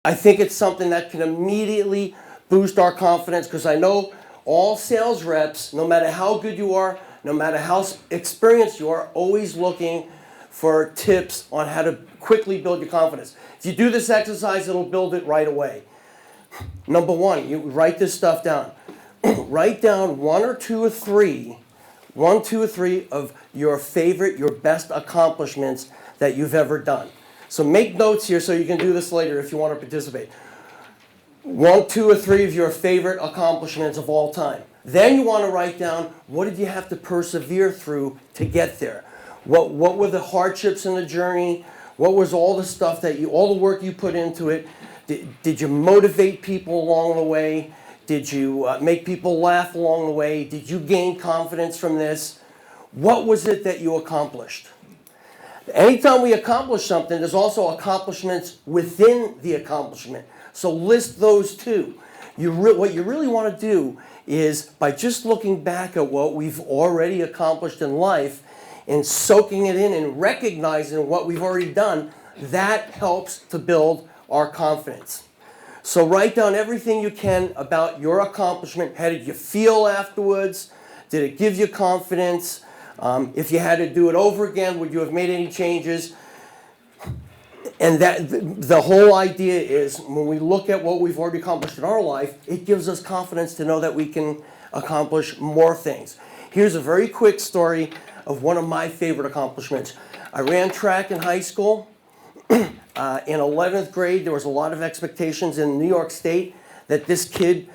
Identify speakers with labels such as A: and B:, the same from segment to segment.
A: I think it's something that can immediately boost our confidence, because I know all sales reps, no matter how good you are, no matter how experienced you are, always looking for tips on how to quickly build your confidence. If you do this exercise, it'll build it right away. Number one, you write this stuff down. Write down one, two, or three of your favorite, your best accomplishments that you've ever done. So make notes here so you can do this later if you want to participate. 1, 2, or 3 of your favorite accomplishments of all time. Then you want to write down, what did you have to persevere through to get there? What were the hardships in the journey? What was all the stuff all the work you put into it? Did you motivate people along the way? Did you make people laugh along the way? Did you gain confidence from this? What was it that you accomplished? Anytime we accomplish something, there's also accomplishments within the accomplishment. So list those too. What you really want to do is, by just looking back at what we've already accomplished in life and soaking it in and recognizing what we've already done, that helps to build our confidence. So write down everything you can about your accomplishment. How did you feel afterwards? Did it give you confidence? If you had to do it over again, would you have made any changes? And that the whole idea is, when we look at what we've already accomplished in our life, it gives us confidence to know that we can accomplish more things. Here's a very quick story of one of my favorite accomplishments. I ran track in high school. In 11th grade, there was a lot of expectations in New York State that this kid,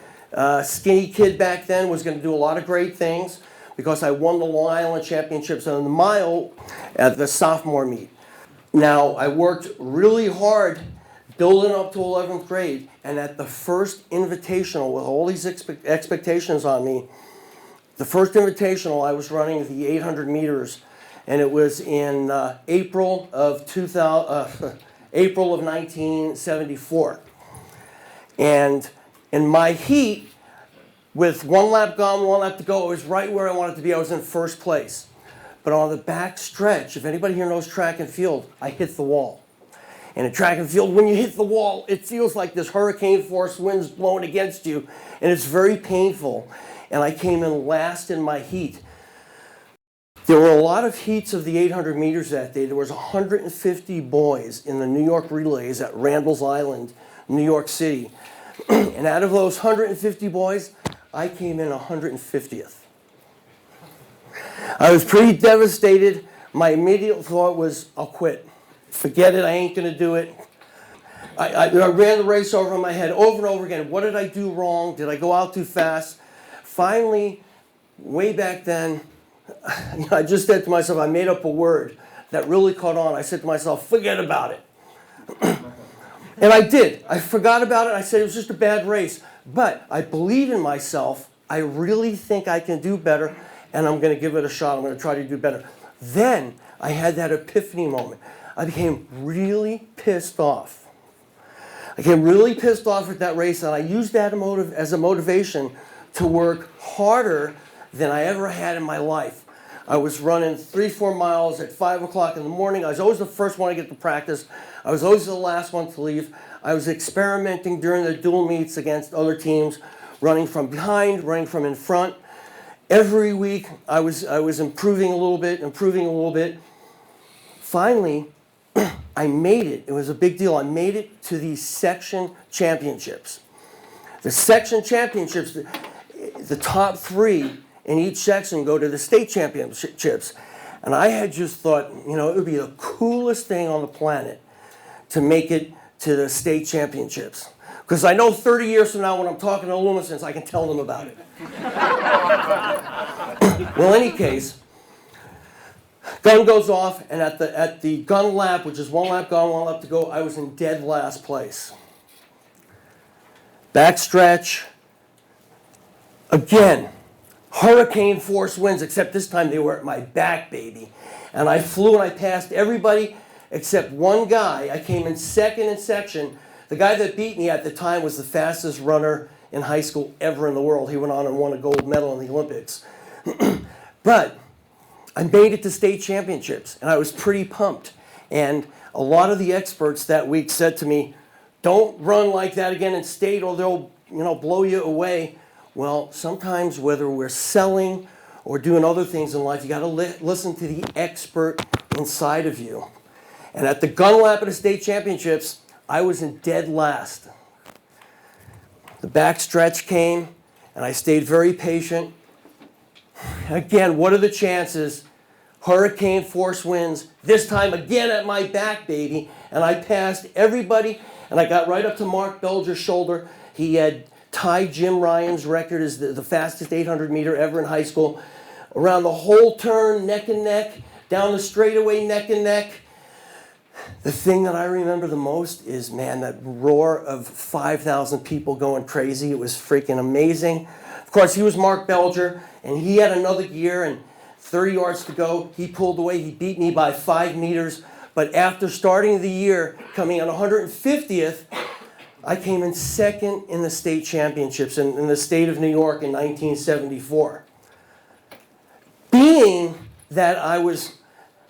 A: skinny kid back then, was going to do a lot of great things, because I won the Long Island Championships on the mile at the sophomore meet. Now, I worked really hard building up to 11th grade, and at the first invitational, with all these expectations on me, the first invitational, I was running the 800 meters, and it was in April of 1974. And in my heat, with 1 lap gone, 1 lap to go, I was right where I wanted to be. I was in first place. But on the back stretch, if anybody here knows track and field, I hit the wall. And in track and field, when you hit the wall, it feels like this hurricane force wind's blowing against you, and it's very painful. And I came in last in my heat. There were a lot of heats of the 800 meters that day. There was 150 boys in the New York relays at Randall's Island, New York City. And out of those 150 boys, I came in 150th. I was pretty devastated. My immediate thought was, I'll quit. Forget it, I ain't going to do it. I ran the race over in my head over and over again. What did I do wrong? Did I go out too fast? Finally, way back then, I just said to myself, I made up a word that really caught on. I said to myself, forget about it. And I did. I forgot about it. I said it was just a bad race. But I believe in myself. I really think I can do better, and I'm going to give it a shot. I'm going to try to do better. Then I had that epiphany moment. I became really pissed off. I became really pissed off at that race, and I used that as a motivation to work harder than I ever had in my life. I was running 3-4 miles at 5 o'clock in the morning. I was always the first one to get to practice. I was always the last one to leave. I was experimenting during the dual meets against other teams, running from behind, running from in front. Every week I was improving a little bit. Finally, I made it. It was a big deal. I made it to the section championships. The section championships, the top 3 in each section go to the state championships. And I had just thought, it would be the coolest thing on the planet to make it to the state championships. Because I know 30 years from now when I'm talking to Lumasense, I can tell them about it. Well, in any case, gun goes off, and at the gun lap, which is 1 lap gone, 1 lap to go, I was in dead last place. Backstretch. Again, hurricane force winds, except this time they were at my back, baby. And I flew and I passed everybody except one guy. I came in second in section. The guy that beat me at the time was the fastest runner in high school ever in the world. He went on and won a gold medal in the Olympics. But I made it to state championships, and I was pretty pumped. And a lot of the experts that week said to me, don't run like that again in state or they'll, blow you away. Well, sometimes whether we're selling or doing other things in life, you got to listen to the expert inside of you. And at the gun lap at the state championships, I was in dead last. The back stretch came, and I stayed very patient. Again, what are the chances? Hurricane force winds, this time again at my back, baby. And I passed everybody, and I got right up to Mark Belger's shoulder. He had tied Jim Ryan's record as the fastest 800 meter ever in high school. Around the whole turn, neck and neck, down the straightaway, neck and neck. The thing that I remember the most is, man, that roar of 5,000 people going crazy. It was freaking amazing. Of course, he was Mark Belger, and he had another gear, and 30 yards to go. He pulled away. He beat me by 5 meters. But after starting the year, coming on 150th, I came in second in the state championships in the state of New York in 1974. Being that I was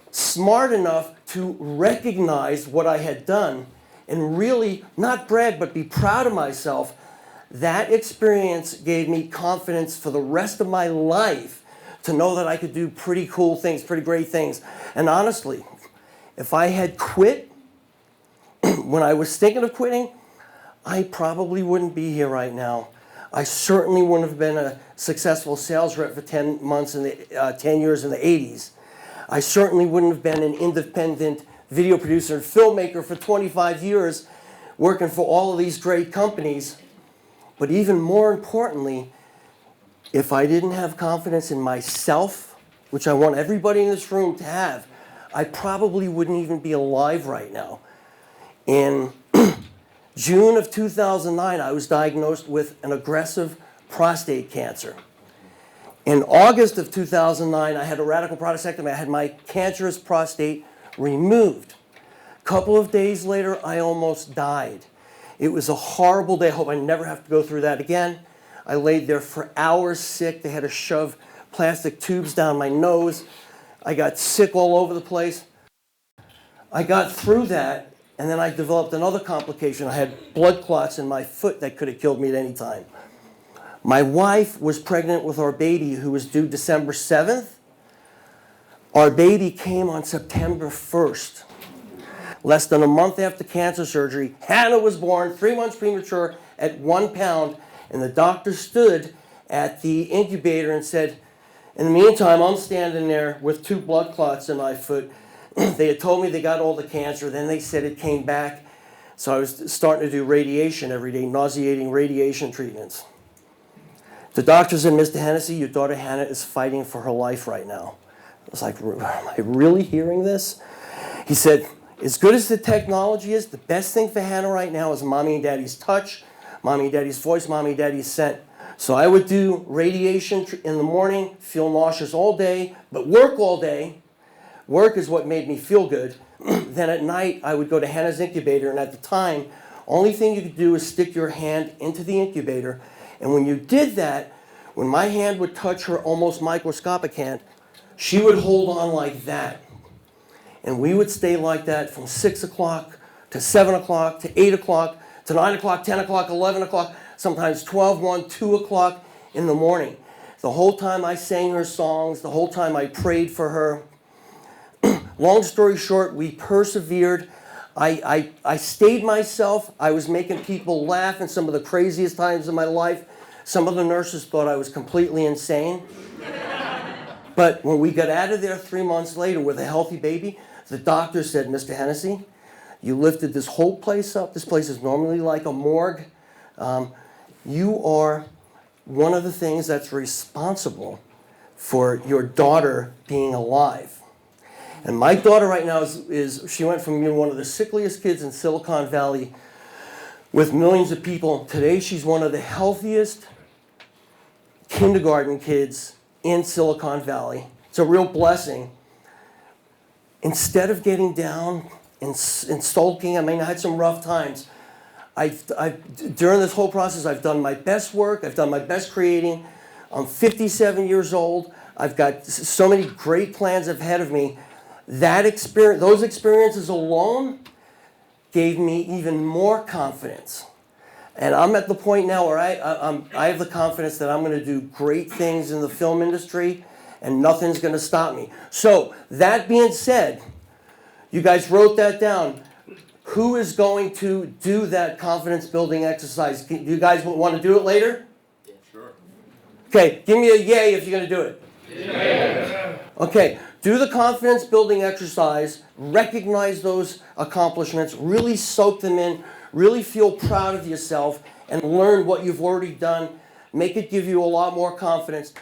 A: smart enough to recognize what I had done and really not brag but be proud of myself, that experience gave me confidence for the rest of my life to know that I could do pretty cool things, pretty great things. And honestly, if I had quit when I was thinking of quitting, I probably wouldn't be here right now. I certainly wouldn't have been a successful sales rep for 10 years in the 80s. I certainly wouldn't have been an independent video producer and filmmaker for 25 years working for all of these great companies. But even more importantly, if I didn't have confidence in myself, which I want everybody in this room to have, I probably wouldn't even be alive right now. In June of 2009, I was diagnosed with an aggressive prostate cancer. In August of 2009, I had a radical prostatectomy. I had my cancerous prostate removed. A couple of days later, I almost died. It was a horrible day. I hope I never have to go through that again. I laid there for hours sick. They had to shove plastic tubes down my nose. I got sick all over the place. I got through that, and then I developed another complication. I had blood clots in my foot that could have killed me at any time. My wife was pregnant with our baby, who was due December 7th. Our baby came on September 1st. Less than a month after cancer surgery, Hannah was born, 3 months premature, at 1 pound, and the doctor stood at the incubator and said, in the meantime, I'm standing there with 2 blood clots in my foot. They had told me they got all the cancer, then they said it came back, so I was starting to do radiation every day, nauseating radiation treatments. The doctor said, Mr. Hennessy, your daughter Hannah is fighting for her life right now. I was like, am I really hearing this? He said, as good as the technology is, the best thing for Hannah right now is mommy and daddy's touch, mommy and daddy's voice, mommy and daddy's scent. So I would do radiation in the morning, feel nauseous all day, but work all day. Work is what made me feel good. Then at night, I would go to Hannah's incubator, and at the time, only thing you could do is stick your hand into the incubator. And when you did that, when my hand would touch her almost microscopic hand, she would hold on like that. And we would stay like that from 6 o'clock to 7 o'clock to 8 o'clock to 9 o'clock, 10 o'clock, 11 o'clock, sometimes 12, 1, 2 o'clock in the morning. The whole time I sang her songs, the whole time I prayed for her. Long story short, we persevered. I stayed myself. I was making people laugh in some of the craziest times of my life. Some of the nurses thought I was completely insane. But when we got out of there 3 months later with a healthy baby, the doctor said, Mr. Hennessy, you lifted this whole place up. This place is normally like a morgue. You are one of the things that's responsible for your daughter being alive. And my daughter right now is she went from being one of the sickliest kids in Silicon Valley with millions of people. Today she's one of the healthiest kindergarten kids in Silicon Valley. It's a real blessing. Instead of getting down and sulking, I mean, I had some rough times. During this whole process, I've done my best work. I've done my best creating. I'm 57 years old. I've got so many great plans ahead of me. That experience, those experiences alone gave me even more confidence. And I'm at the point now where I have the confidence that I'm going to do great things in the film industry and nothing's going to stop me. So that being said, you guys wrote that down. Who is going to do that confidence building exercise? Do you guys want to do it later?
B: Yeah, sure.
A: Okay, give me a yay if you're going to do it.
B: Yeah.
A: Okay, do the confidence building exercise, recognize those accomplishments, really soak them in, really feel proud of yourself, and learn what you've already done. Make it give you a lot more confidence.